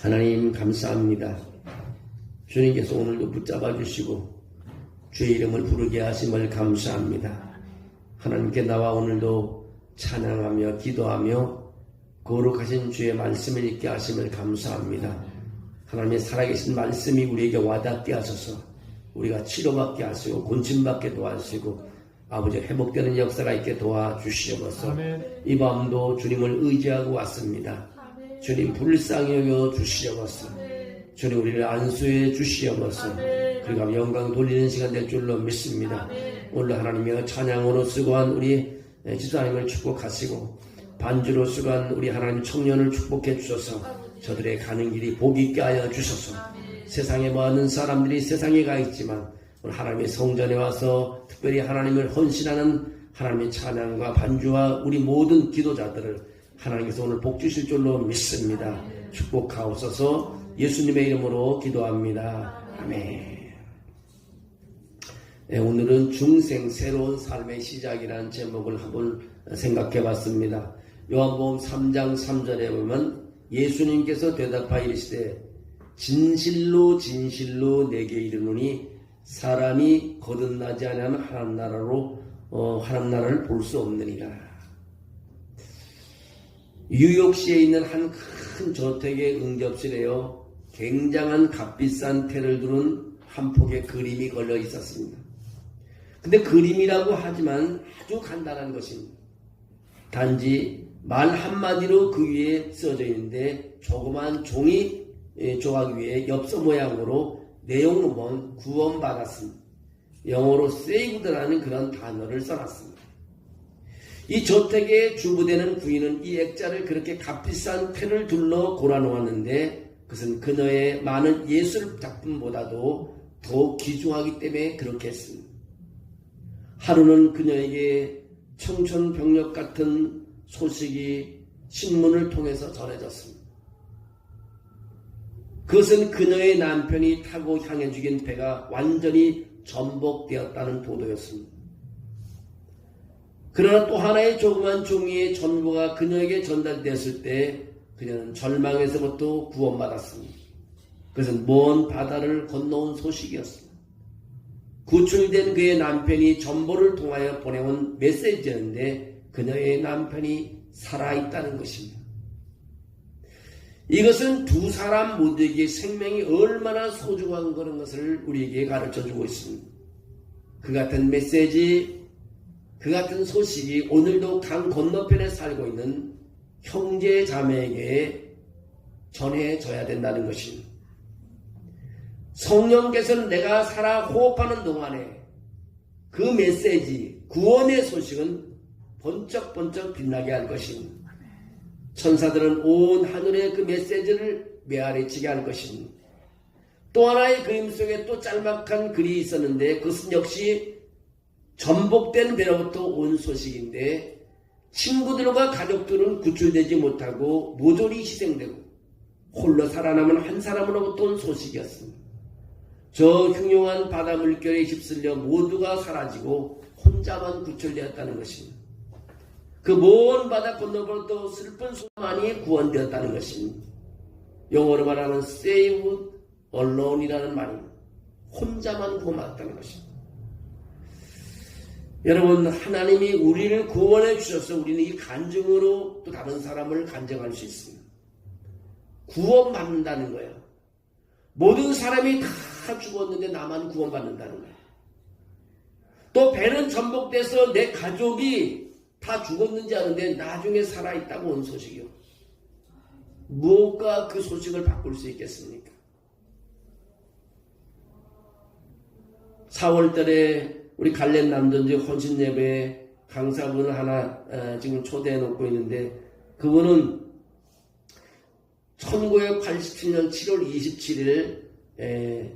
하나님 감사합니다. 주님께서 오늘도 붙잡아 주시고 주의 이름을 부르게 하심을 감사합니다. 하나님께 나와 오늘도 찬양하며 기도하며 거룩하신 주의 말씀을 읽게 하심을 감사합니다. 하나님의 살아계신 말씀이 우리에게 와닿게 하소서. 우리가 치료받게 하시고 곤침받게 도와주시고 아버지 회복되는 역사가 있게 도와주시옵소서. 이 밤도 주님을 의지하고 왔습니다. 주님 불쌍히 여겨 주시옵소서. 주님 우리를 안수해 주시옵소서. 그리고 영광 돌리는 시간 될 줄로 믿습니다. 오늘 하나님의 찬양으로 수고한 우리 지도자님을 축복하시고 반주로 수고한 우리 하나님 청년을 축복해 주셔서 저들의 가는 길이 복 있게 하여 주셔서 세상에 많은 사람들이 세상에 가 있지만 오늘 하나님의 성전에 와서 특별히 하나님을 헌신하는 하나님의 찬양과 반주와 우리 모든 기도자들을 하나님께서 오늘 복 주실 줄로 믿습니다. 축복하옵소서. 예수님의 이름으로 기도합니다. 아멘. 오늘은 중생 새로운 삶의 시작이라는 제목을 한번 생각해 봤습니다. 요한복음 3장 3절에 보면 예수님께서 대답하여 이르시되 진실로 진실로 내게 이르노니 사람이 거듭나지 아니하면 하나님 나라를 볼 수 없느니라. 뉴욕시에 있는 한 큰 저택의 응접실에요 굉장한 값비싼 테를 두른 한 폭의 그림이 걸려 있었습니다. 근데 그림이라고 하지만 아주 간단한 것입니다. 단지 말 한마디로 그 위에 써져 있는데 조그만 종이 조각 위에 엽서 모양으로 내용으로 보면 구원받았습니다. 영어로 saved라는 그런 단어를 써놨습니다. 이 저택에 주부되는 부인은 이 액자를 그렇게 값비싼 테를 둘러 골아놓았는데 그것은 그녀의 많은 예술 작품보다도 더 귀중하기 때문에 그렇게 했습니다. 하루는 그녀에게 청천벽력 같은 소식이 신문을 통해서 전해졌습니다. 그것은 그녀의 남편이 타고 향해 죽인 배가 완전히 전복되었다는 보도였습니다. 그러나 또 하나의 조그만 종이의 전보가 그녀에게 전달되었을 때 그녀는 절망에서부터 구원받았습니다. 그것은 먼 바다를 건너온 소식이었습니다. 구출된 그의 남편이 전보를 통하여 보내온 메시지였는데 그녀의 남편이 살아있다는 것입니다. 이것은 두 사람 모두에게 생명이 얼마나 소중한 그런 것을 우리에게 가르쳐주고 있습니다. 그 같은 메시지, 그 같은 소식이 오늘도 강 건너편에 살고 있는 형제 자매에게 전해져야 된다는 것입니다. 성령께서는 내가 살아 호흡하는 동안에 그 메시지, 구원의 소식은 번쩍번쩍 빛나게 할 것입니다. 천사들은 온 하늘의 그 메시지를 메아리치게 할 것입니다. 또 하나의 그림 속에 또 짤막한 글이 있었는데 그것은 역시 전복된 배로부터 온 소식인데 친구들과 가족들은 구출되지 못하고 모조리 희생되고 홀로 살아남은 한 사람으로부터 온 소식이었습니다. 저 흉흉한 바다 물결에 휩쓸려 모두가 사라지고 혼자만 구출되었다는 것입니다. 그 먼 바다 건너버려 또 슬픈 소만이 구원되었다는 것입니다. 영어로 말하면 saved alone이라는 말입니다. 혼자만 구원받았다는 것입니다. 여러분, 하나님이 우리를 구원해 주셔서 우리는 이 간증으로 또 다른 사람을 간증할 수 있습니다. 구원받는다는 거예요. 모든 사람이 다 죽었는데 나만 구원받는다는 거예요. 또 배는 전복돼서 내 가족이 다 죽었는지 아는데 나중에 살아있다고 온 소식이요. 무엇과 그 소식을 바꿀 수 있겠습니까? 4월달에 우리 갈렙 남전지 헌신 예배에 강사분을 하나 지금 초대해 놓고 있는데 그분은 1987년 7월 27일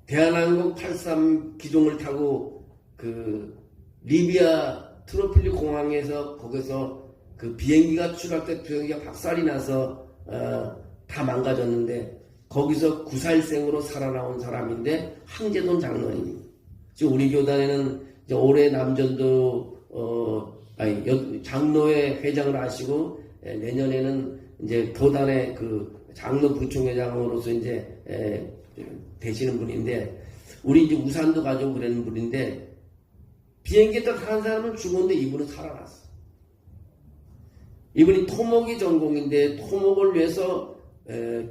대한항공 83 기종을 타고 그 리비아 트로필리 공항에서 거기서 그 비행기가 추락돼 비행기가 박살이 나서 다 망가졌는데 거기서 구살생으로 살아나온 사람인데 황재돈 장로입니다. 지금 우리 교단에는 이제 올해 남전도 장로회 회장을 하시고 내년에는 이제 교단의 그 장로 부총회장으로서 이제 되시는 분인데, 우리 이제 우산도 가지고 그러는 분인데, 비행기 타고 한 사람은 죽었는데 이분은 살아났어. 이분이 토목이 전공인데 토목을 위해서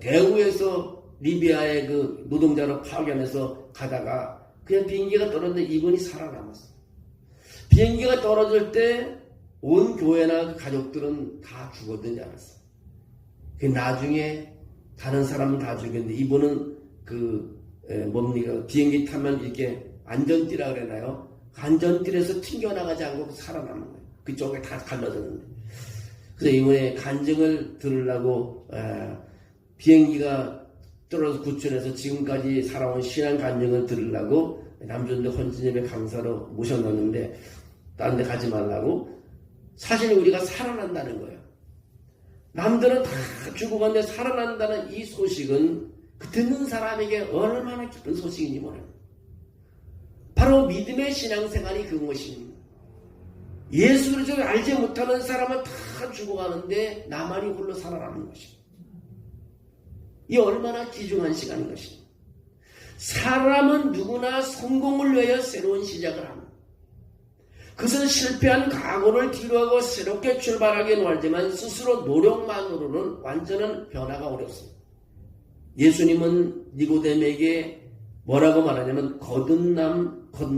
대구에서 리비아의 그 노동자로 파견해서 가다가 그냥 비행기가 떨어졌는데 이분이 살아남았어. 비행기가 떨어질 때 온 교회나 그 가족들은 다 죽었던 줄 알았어. 나중에 다른 사람은 다 죽였는데 이분은 뭡니까? 비행기 타면 이렇게 안전띠라 그러나요? 안전띠에서 튕겨나가지 않고 살아남은 거예요. 그쪽에 다 갈라졌는데. 그래서 이번에 간증을 들으려고 비행기가 떨어져서 구출해서 지금까지 살아온 신앙 간증을 들으려고 남전도 헌신예배 강사로 모셔놨는데 다른 데 가지 말라고. 사실 우리가 살아난다는 거예요. 남들은 다 죽어갔는데 살아난다는 이 소식은 그 듣는 사람에게 얼마나 기쁜 소식인지 모릅니다. 바로 믿음의 신앙생활이 그것입니다. 예수 그리스도를 알지 못하는 사람은 다 죽어가는데 나만이 홀로 살아남는 것입니다. 이 얼마나 귀중한 시간인 것입니다. 사람은 누구나 성공을 위하여 새로운 시작을 합니다. 그것은 실패한 과거를 뒤로하고 새롭게 출발하기는 알지만 스스로 노력만으로는 완전한 변화가 어렵습니다. 예수님은 니고데모에게 뭐라고 말하냐면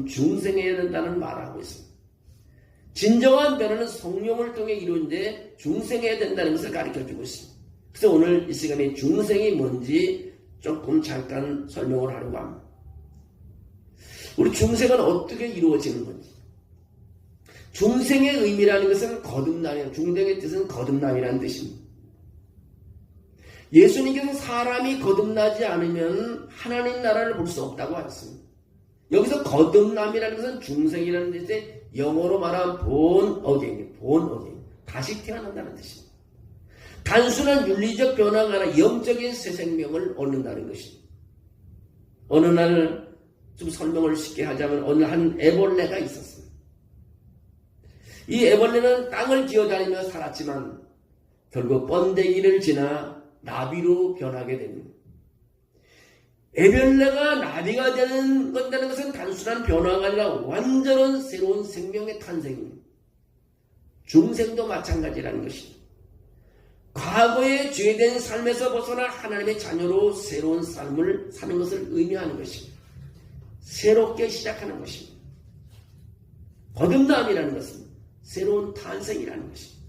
중생해야 된다는 말을 하고 있습니다. 진정한 변화는 성령을 통해 이루는데 중생해야 된다는 것을 가르쳐주고 있습니다. 그래서 오늘 이 시간에 중생이 뭔지 조금 잠깐 설명을 하려고 합니다. 우리 중생은 어떻게 이루어지는 건지. 중생의 의미라는 것은 거듭남이에요. 중생의 뜻은 거듭남이라는 뜻입니다. 예수님께서 사람이 거듭나지 않으면 하나님 나라를 볼 수 없다고 하셨습니다. 여기서 거듭남이라는 것은 중생이라는 뜻의 영어로 말하면 born again, 다시 태어난다는 뜻입니다. 단순한 윤리적 변화가 아니라 영적인 새 생명을 얻는다는 것입니다. 어느 날 좀 설명을 쉽게 하자면 어느 한 애벌레가 있었습니다. 이 애벌레는 땅을 기어다니며 살았지만 결국 번데기를 지나 나비로 변하게 됩니다. 애벌레가 나비가 된다는 것은 단순한 변화가 아니라 완전한 새로운 생명의 탄생입니다. 중생도 마찬가지라는 것입니다. 과거의 죄된 삶에서 벗어나 하나님의 자녀로 새로운 삶을 사는 것을 의미하는 것입니다. 새롭게 시작하는 것입니다. 거듭남이라는 것은 새로운 탄생이라는 것입니다.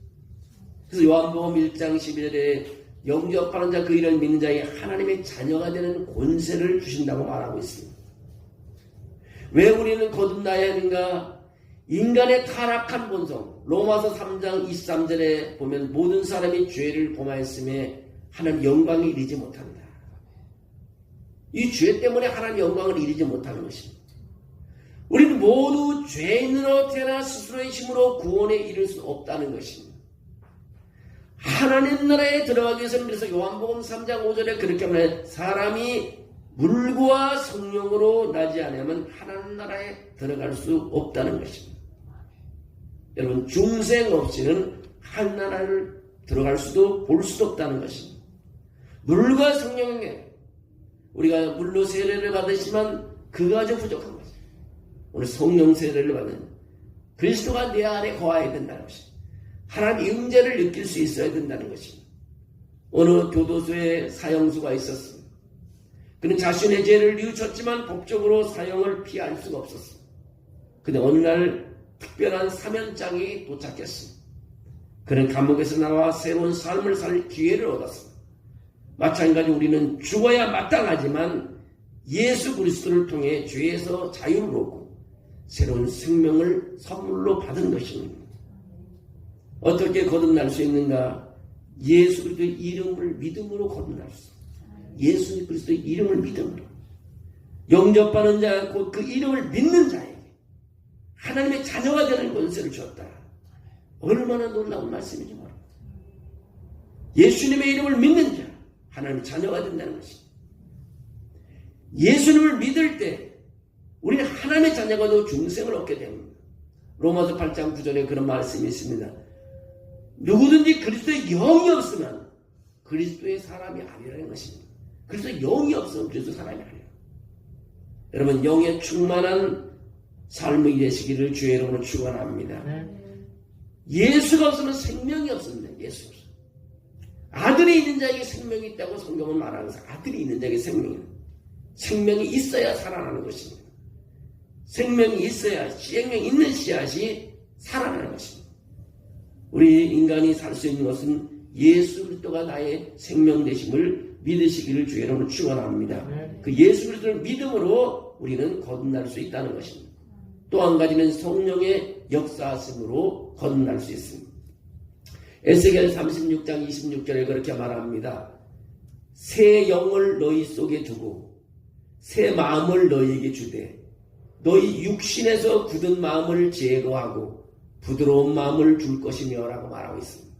그래서 요한복음 1장 11절에 영접하는 자 그 이를 믿는 자에게 하나님의 자녀가 되는 권세를 주신다고 말하고 있습니다. 왜 우리는 거듭나야 하는가? 인간의 타락한 본성, 로마서 3장 23절에 보면 모든 사람이 죄를 범하였음에 하나님 영광에 이르지 못한다. 이 죄 때문에 하나님 영광을 이르지 못하는 것입니다. 우리는 모두 죄인으로 태어나 스스로의 힘으로 구원에 이를 수 없다는 것입니다. 하나님 나라에 들어가기 위해서는 그래서 요한복음 3장 5절에 그렇게 말해요. 사람이 물과 성령으로 나지 않으면 하나님 나라에 들어갈 수 없다는 것입니다. 여러분 중생 없이는 하나님 나라를 들어갈 수도 볼 수도 없다는 것입니다. 물과 성령에 우리가 물로 세례를 받으시면 그가 아주 부족한 것입니다. 오늘 성령 세례를 받는 그리스도가 내 안에 거하여야 된다는 것입니다. 하나님의 임재를 느낄 수 있어야 된다는 것입니다. 어느 교도소에 사형수가 있었습니다. 그는 자신의 죄를 뉘우쳤지만 법적으로 사형을 피할 수가 없었습니다. 그런데 어느 날 특별한 사면장이 도착했습니다. 그는 감옥에서 나와 새로운 삶을 살 기회를 얻었습니다. 마찬가지로 우리는 죽어야 마땅하지만 예수 그리스도를 통해 죄에서 자유를 얻고 새로운 생명을 선물로 받은 것입니다. 어떻게 거듭날 수 있는가? 예수 그리스도의 이름을 믿음으로 거듭날 수 있습니다. 예수 그리스도의 이름을 믿음으로 영접하는 자 곧 그 이름을 믿는 자에게 하나님의 자녀가 되는 권세를 주었다. 얼마나 놀라운 말씀인지 모릅니다. 예수님의 이름을 믿는 자 하나님의 자녀가 된다는 것입니다. 예수님을 믿을 때 우리는 하나님의 자녀가 되어 중생을 얻게 됩니다. 로마서 8장 9절에 그런 말씀이 있습니다. 누구든지 그리스도의 영이 없으면 그 그리스도의 사람이 아니라는 것입니다. 그래서 영이 없으면 그리스도 사람이 아니에요. 여러분 영에 충만한 삶이 되시기를 주의 이름으로 축원합니다. 예수가 없으면 생명이 없습니다. 예수 없어요. 아들이 있는 자에게 생명이 있다고 성경은 말하면서 아들이 있는 자에게 생명이 있어야 살아나는 것입니다. 생명이 있어야 생명 있는 씨앗이 살아나는 것입니다. 우리 인간이 살 수 있는 것은 예수 그리스도가 나의 생명 되심을 믿으시기를 주의 이름으로 축원합니다. 그 예수 그리스도를 믿음으로 우리는 거듭날 수 있다는 것입니다. 또 한 가지는 성령의 역사하심으로 거듭날 수 있습니다. 에스겔 36장 26절에 그렇게 말합니다. 새 영을 너희 속에 두고 새 마음을 너희에게 주되 너희 육신에서 굳은 마음을 제거하고 부드러운 마음을 줄 것이며 라고 말하고 있습니다.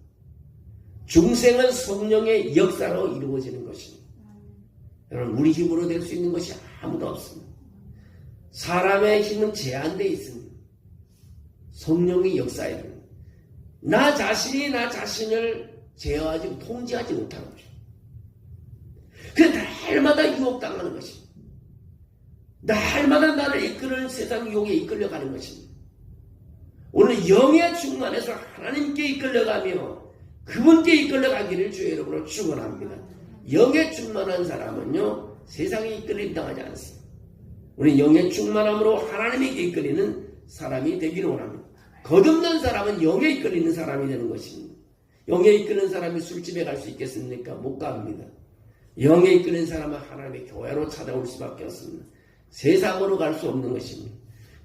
중생은 성령의 역사로 이루어지는 것입니다. 여러분 우리 힘으로 될 수 있는 것이 아무도 없습니다. 사람의 힘은 제한되어 있습니다. 성령의 역사에 됩니다. 나 자신이 나 자신을 제어하지 통제하지 못하는 것입니다. 그래서 날마다 유혹당하는 것입니다. 날마다 나를 이끄는 세상 유혹에 이끌려가는 것입니다. 오늘 영의 충만해서 하나님께 이끌려가며 그분께 이끌려가기를 주의 이름으로 축원합니다. 영의 충만한 사람은요 세상에 이끌림 당하지 않습니다. 우리 영의 충만함으로 하나님에게 이끌리는 사람이 되기를 원합니다. 거듭난 사람은 영에 이끌리는 사람이 되는 것입니다. 영에 이끄는 사람이 술집에 갈 수 있겠습니까? 못 갑니다. 영에 이끄는 사람은 하나님의 교회로 찾아올 수밖에 없습니다. 세상으로 갈 수 없는 것입니다.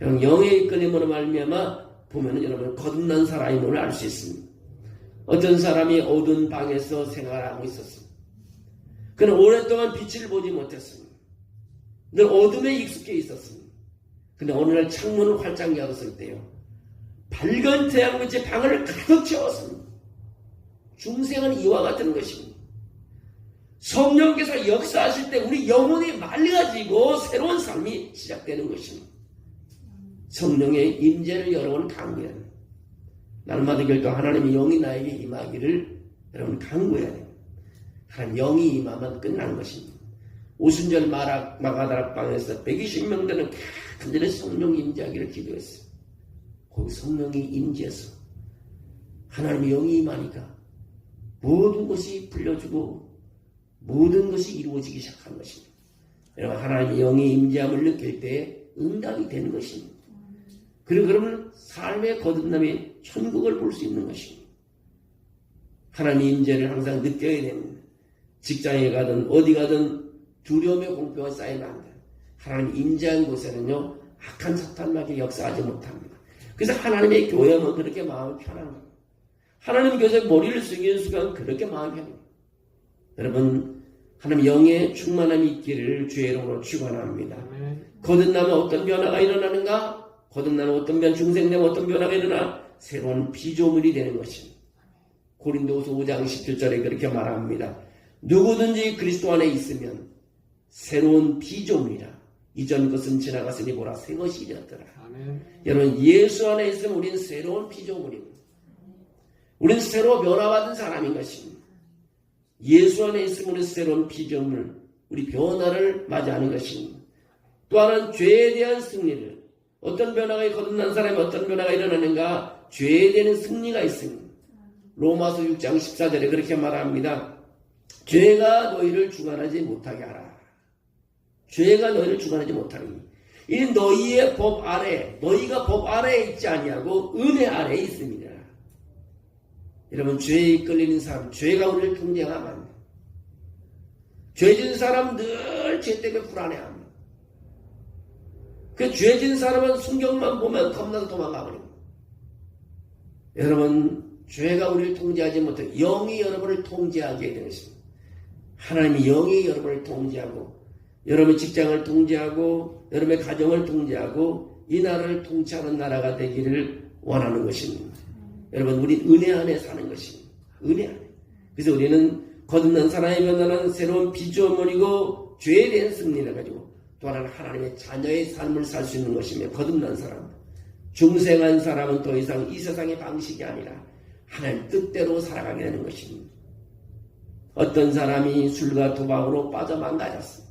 영에 이끌림으로 말미암아 보면은 여러분 거듭난 사람임을 알 수 있습니다. 어떤 사람이 어두운 방에서 생활하고 있었습니다. 그는 오랫동안 빛을 보지 못했습니다. 늘 어둠에 익숙해 있었습니다. 근데 어느 날 창문을 활짝 열었을 때요 밝은 태양빛이 방을 가득 채웠습니다. 중생은 이와 같은 것입니다. 성령께서 역사하실 때 우리 영혼이 맑아지고 새로운 삶이 시작되는 것입니다. 성령의 임재를 여러분 강구해야 됩니다. 날마다 결도 하나님의 영이 나에게 임하기를 여러분 강구해야 됩니다. 하나님 영이 임하면 끝나는 것입니다. 오순절 마가다락방에서 120명 되는 간절히 성령 임재하기를 기도했어요. 거기 성령이 임재해서 하나님의 영이 임하니까 모든 것이 풀려주고 모든 것이 이루어지기 시작한 것입니다. 여러분 하나님의 영의 임재함을 느낄 때 응답이 되는 것입니다. 그리고 그러면 삶의 거듭남이 천국을 볼 수 있는 것입니다. 하나님의 임재를 항상 느껴야 됩니다. 직장에 가든 어디 가든 두려움의 공포가 쌓이면 안 돼요. 하나님 임재한 곳에는요 악한 사탄마귀 역사하지 못합니다. 그래서 하나님의 교회만 그렇게 마음이 편한 거예요. 하나님 교회에 머리를 숙이는 순간 그렇게 마음이 편해요. 여러분 하나님 영의 충만함이 있기를 주의 이름으로 축원합니다. 거듭나면 어떤 변화가 일어나는가? 거듭나면 어떤 중생되면 어떤 변화가 일어나? 새로운 피조물이 되는 것입니다. 고린도후서 5장 17절에 그렇게 말합니다. 누구든지 그리스도 안에 있으면 새로운 피조물이라. 이전 것은 지나갔으니 보라 새 것이 되었더라. 여러분 예수 안에 있으면 우리는 새로운 피조물입니다. 우리는 새로 변화받은 사람인 것입니다. 예수 안에 있으면 우리는 새로운 피조물, 우리 변화를 맞이하는 것입니다. 또 하나는 죄에 대한 승리를, 어떤 변화가 거듭난 사람이 어떤 변화가 일어나는가? 죄에 대한 승리가 있습니다. 로마서 6장 14절에 그렇게 말합니다. 죄가 너희를 주관하지 못하게 하라. 죄가 너희를 주관하지 못하게. 이 너희의 법 아래, 너희가 법 아래에 있지 아니하고 은혜 아래에 있습니다. 여러분 죄에 이끌리는 사람, 죄가 우리를 통제하면 안 돼요. 죄진 사람 늘 죄 때문에 불안해합니다. 그 죄진 사람은 순경만 보면 겁나서 도망가버립니다. 여러분 죄가 우리를 통제하지 못해 영이 여러분을 통제하게 되는 것입니다. 하나님이 영이 여러분을 통제하고 여러분의 직장을 통제하고 여러분의 가정을 통제하고 이 나라를 통치하는 나라가 되기를 원하는 것입니다. 여러분 우리 은혜 안에 사는 것입니다. 은혜 안에. 그래서 우리는 거듭난 사람의 변화는 새로운 피조물이고 죄에 대한 승리를 가지고 또 하나는 하나님의 자녀의 삶을 살 수 있는 것이며 거듭난 사람, 중생한 사람은 더 이상 이 세상의 방식이 아니라 하나님 뜻대로 살아가게 되는 것입니다. 어떤 사람이 술과 도박으로 빠져 망가졌어.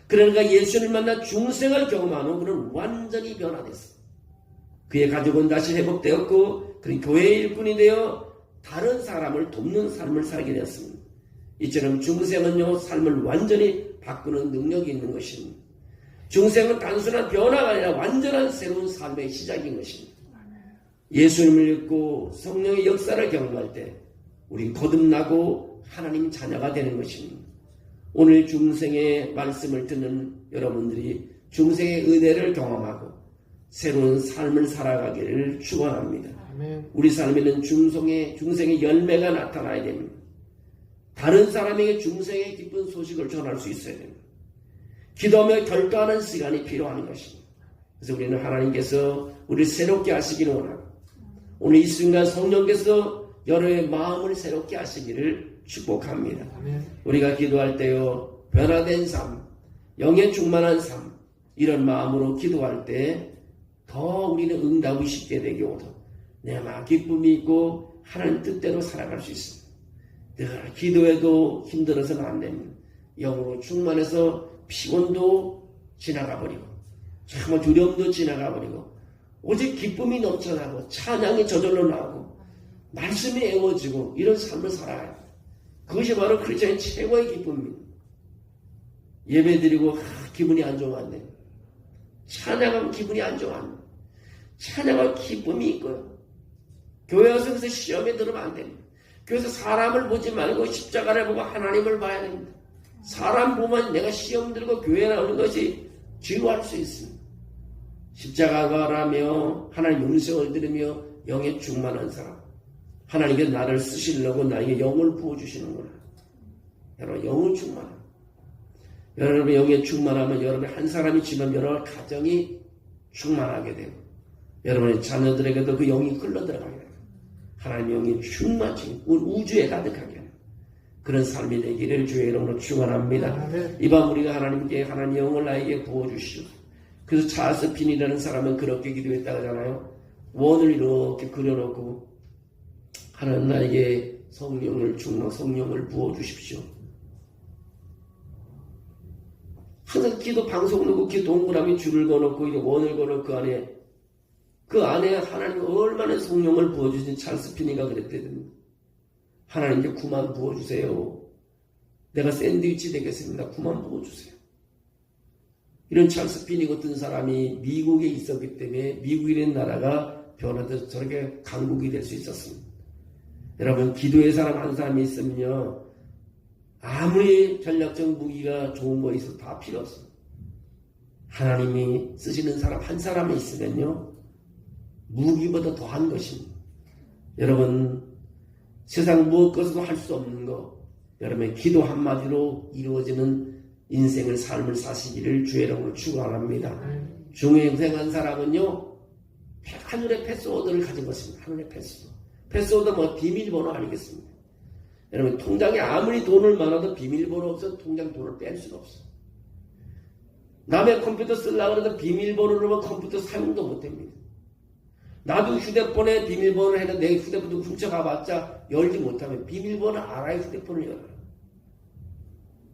그러니까 예수를 만나 중생을 경험한 후 그는 완전히 변화됐어. 그의 가족은 다시 회복되었고 그는 교회의 일꾼이 되어 다른 사람을 돕는 삶을 살게 되었습니다. 이처럼 중생은요 삶을 완전히 바꾸는 능력이 있는 것입니다. 중생은 단순한 변화가 아니라 완전한 새로운 삶의 시작인 것입니다. 예수님을 믿고 성령의 역사를 경험할 때 우린 거듭나고 하나님 자녀가 되는 것입니다. 오늘 중생의 말씀을 듣는 여러분들이 중생의 은혜를 경험하고 새로운 삶을 살아가기를 축원합니다. 우리 삶에는 중생의 열매가 나타나야 됩니다. 다른 사람에게 중생의 기쁜 소식을 전할 수 있어야 됩니다. 기도하며 결단하는 시간이 필요한 것입니다. 그래서 우리는 하나님께서 우리를 새롭게 하시기를 원하고 오늘 이 순간 성령께서 여러분의 마음을 새롭게 하시기를 축복합니다. 우리가 기도할 때요 변화된 삶, 영에 충만한 삶 이런 마음으로 기도할 때 더 우리는 응답이 쉽게 되게 오도 내 마음 기쁨이 있고 하나님 뜻대로 살아갈 수 있습니다. 늘 기도해도 힘들어서는 안 됩니다. 영으로 충만해서 피곤도 지나가 버리고 정말 두려움도 지나가 버리고 오직 기쁨이 넘쳐나고 찬양이 저절로 나오고 말씀이 애워지고 이런 삶을 살아야 합니다. 그것이 바로 크리스천의 최고의 기쁨입니다. 예배드리고 기분이 안 좋으면 안 됩니다. 찬양하면 기분이 안 좋으면 안 됩니다. 찬양하면 기쁨이 있고요. 교회 와서 그래서 시험에 들으면 안 됩니다. 그래서 사람을 보지 말고 십자가를 보고 하나님을 봐야 됩니다. 사람 보면 내가 시험 들고 교회 나오는 것이 지루할 수 있습니다. 십자가라며 하나님 음성을 들으며 영에 충만한 사람 하나님께 나를 쓰시려고 나에게 영을 부어주시는구나. 여러분 영을 충만함. 여러분의 영에 충만하면 여러분의 한 사람이 지면 여러 가정이 충만하게 되고 여러분의 자녀들에게도 그 영이 흘러들어가게 되고 하나님의 영이 충만히 우주에 가득하게 하는 그런 삶이 되기를 주의 이름으로 축원합니다. 이 밤 우리가 하나님께 하나님의 영을 나에게 부어주시오. 그래서 찰스 핀이라는 사람은 그렇게 기도했다고 하잖아요. 원을 이렇게 그려놓고 하나님 나에게 성령을 부어주십시오. 항상 기도 방송 놓고 기도 동그라미 줄을 거놓고 이제 원을 거놓고 그 안에 하나님 얼마나 성령을 부어주신 찰스 핀이가 그랬거든요. 하나님 이제 그만 부어주세요. 내가 샌드위치 되겠습니다. 그만 부어주세요. 이런 찰스 핀이 같은 사람이 미국에 있었기 때문에 미국이라는 나라가 변화돼서 저렇게 강국이 될 수 있었습니다. 여러분 기도의 사람 한 사람이 있으면요 아무리 전략적 무기가 좋은 거 있어도 다 필요 없습니다. 하나님이 쓰시는 사람 한 사람이 있으면요 무기보다 더한 것입니다. 여러분 세상 무엇것으로 할 수 없는 거 여러분의 기도 한마디로 이루어지는 인생을 삶을 사시기를 주의 이름으로 축원합니다. 중생한 사람은요 하늘의 패스워드를 가진 것입니다. 하늘의 패스워드 뭐 비밀번호 아니겠습니까? 여러분 통장에 아무리 돈을 많아도 비밀번호 없어서 통장 돈을 뺄 수가 없어요. 남의 컴퓨터 쓰려고 해도 비밀번호를 넣으면 컴퓨터 사용도 못합니다. 나도 휴대폰에 비밀번호를 해도 내 휴대폰도 훔쳐가봤자 열지 못하면 비밀번호 알아야 휴대폰을 열어요.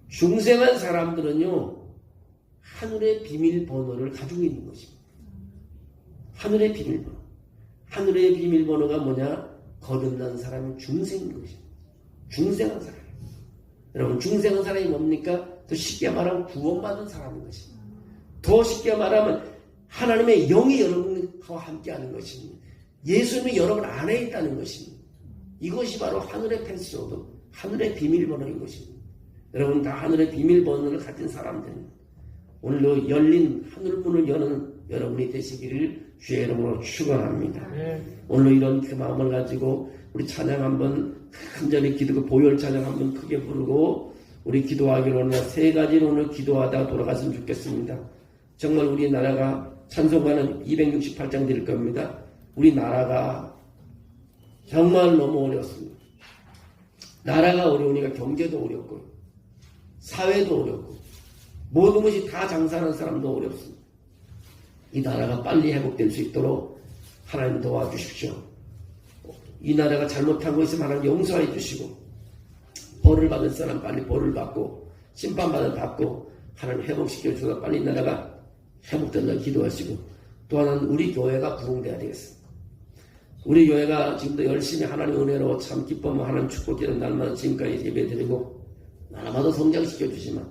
중생한 사람들은요 하늘의 비밀번호를 가지고 있는 것입니다. 하늘의 비밀번호. 하늘의 비밀번호가 뭐냐? 거듭난 사람이 중생인 것입니다. 중생한 사람. 여러분 중생한 사람이 뭡니까? 더 쉽게 말하면 구원받은 사람인 것입니다. 더 쉽게 말하면 하나님의 영이 여러분과 함께하는 것입니다. 예수님이 여러분 안에 있다는 것입니다. 이것이 바로 하늘의 패스워드, 하늘의 비밀번호인 것입니다. 여러분 다 하늘의 비밀번호를 가진 사람들입니다. 오늘도 열린 하늘문을 여는 여러분이 되시기를 주의 이름으로 축원합니다. 오늘도 이런 그 마음을 가지고 우리 찬양 한번 간절히 기도하고 보혈 찬양 한번 크게 부르고 우리 기도하기로 오늘 세 가지로 오늘 기도하다 돌아갔으면 좋겠습니다. 정말 우리나라가 찬송가는 268장 드릴 겁니다. 우리나라가 정말 너무 어렵습니다. 나라가 어려우니까 경제도 어렵고 사회도 어렵고 모든 것이 다 장사하는 사람도 어렵습니다. 이 나라가 빨리 회복될 수 있도록 하나님 도와주십시오. 이 나라가 잘못한 거 있으면 하나님 용서해 주시고 벌을 받을 사람 빨리 벌을 받고 심판받을 받고 하나님 회복시켜 주가 빨리 나라가 회복된다고 기도하시고, 또 하나는 우리 교회가 부흥돼야 되겠습니다. 우리 교회가 지금도 열심히 하나님 은혜로 참 기뻐하며 하나님 축복기는 날마다 지금까지 예배드리고 날마다 성장시켜 주시면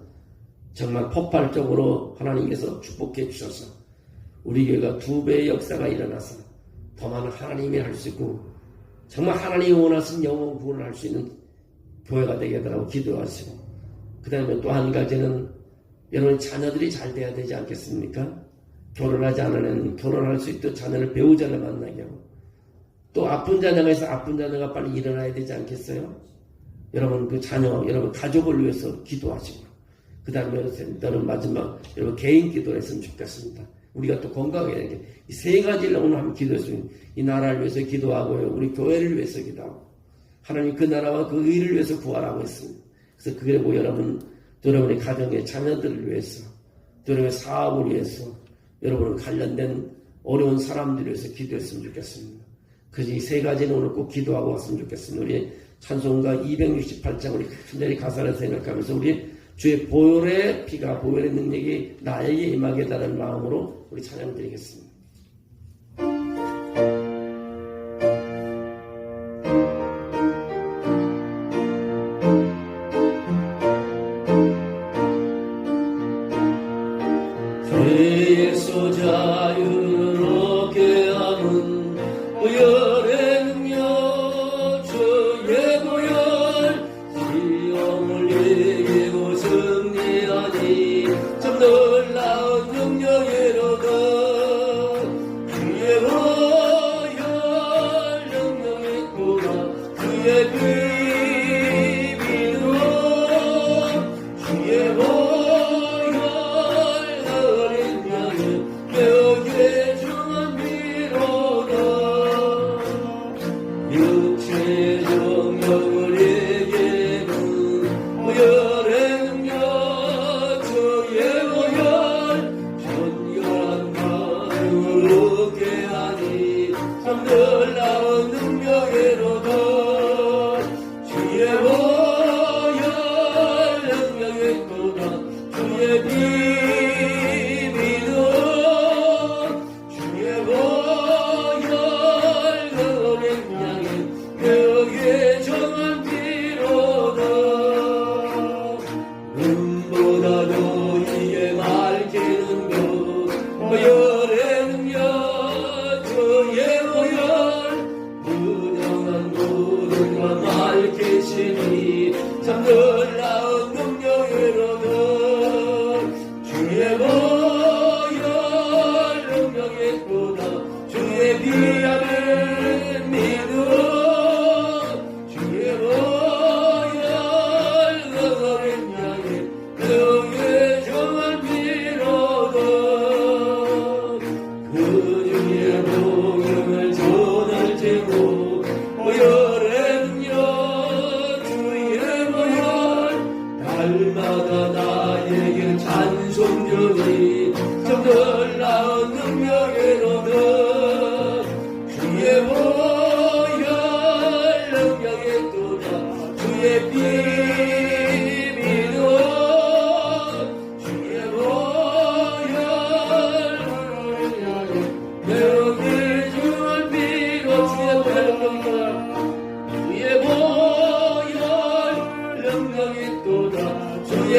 정말 폭발적으로 하나님께서 축복해 주셔서 우리 교회가 2배의 역사가 일어나서 더 많은 하나님이 할 수 있고 정말 하나님이 원하신 영혼 구원을 할 수 있는 교회가 되게 해달라고 기도하시고, 그 다음에 또 한 가지는 여러분 자녀들이 잘 돼야 되지 않겠습니까? 결혼하지 않으면 결혼할 수 있도록 자녀를 배우자를 만나게 하고, 또 아픈 자녀가 있어 아픈 자녀가 빨리 일어나야 되지 않겠어요? 여러분 그 자녀, 여러분 가족을 위해서 기도하시고, 그 다음에 여러분 마지막 여러분 개인 기도를 했으면 좋겠습니다. 우리가 또 건강해야 되게 이 3가지를 오늘 한번 기도했습니다. 이 나라를 위해서 기도하고요, 우리 교회를 위해서 기도하고, 하나님 그 나라와 그 의를 위해서 구하라고 했습니다. 그래서 그리고 여러분의 가정의 자녀들을 위해서, 여러분의 사업을 위해서, 여러분 관련된 어려운 사람들을 위해서 기도했으면 좋겠습니다. 그래서 이 3가지는 오늘 꼭 기도하고 왔으면 좋겠습니다. 우리 찬송가 268장 우리 간절히 가사를 생각하면서 우리 주의 보혈의 피가, 보혈의 능력이 나에게 임하게 달라는 마음으로 우리 찬양 드리겠습니다. 죄에서 자유를 얻게 하는 보혈의 능력, 주의 보혈 시험을 이기고 승리하니 참 놀라운 능력이로다. 주의 보혈 능력이 있구나. 주의 비밀로 주의 보혈 참 놀라운 능력으로는 주의 보혈 능력이 있구나. 주의 비하는 믿음 주의 보혈 능력을 향해 그의 정을 빌어도 그 주의 복음을 전할지고 보혈의 날마다 나에게 찬송전이 참 놀라운 능력으로는 주의 보혈 능력이 있구나. 주의 비밀로 주의 보혈 내 주를 빌어 주의 보혈 능력이 있구나. 주의 보혈 능력이 있구나. 주의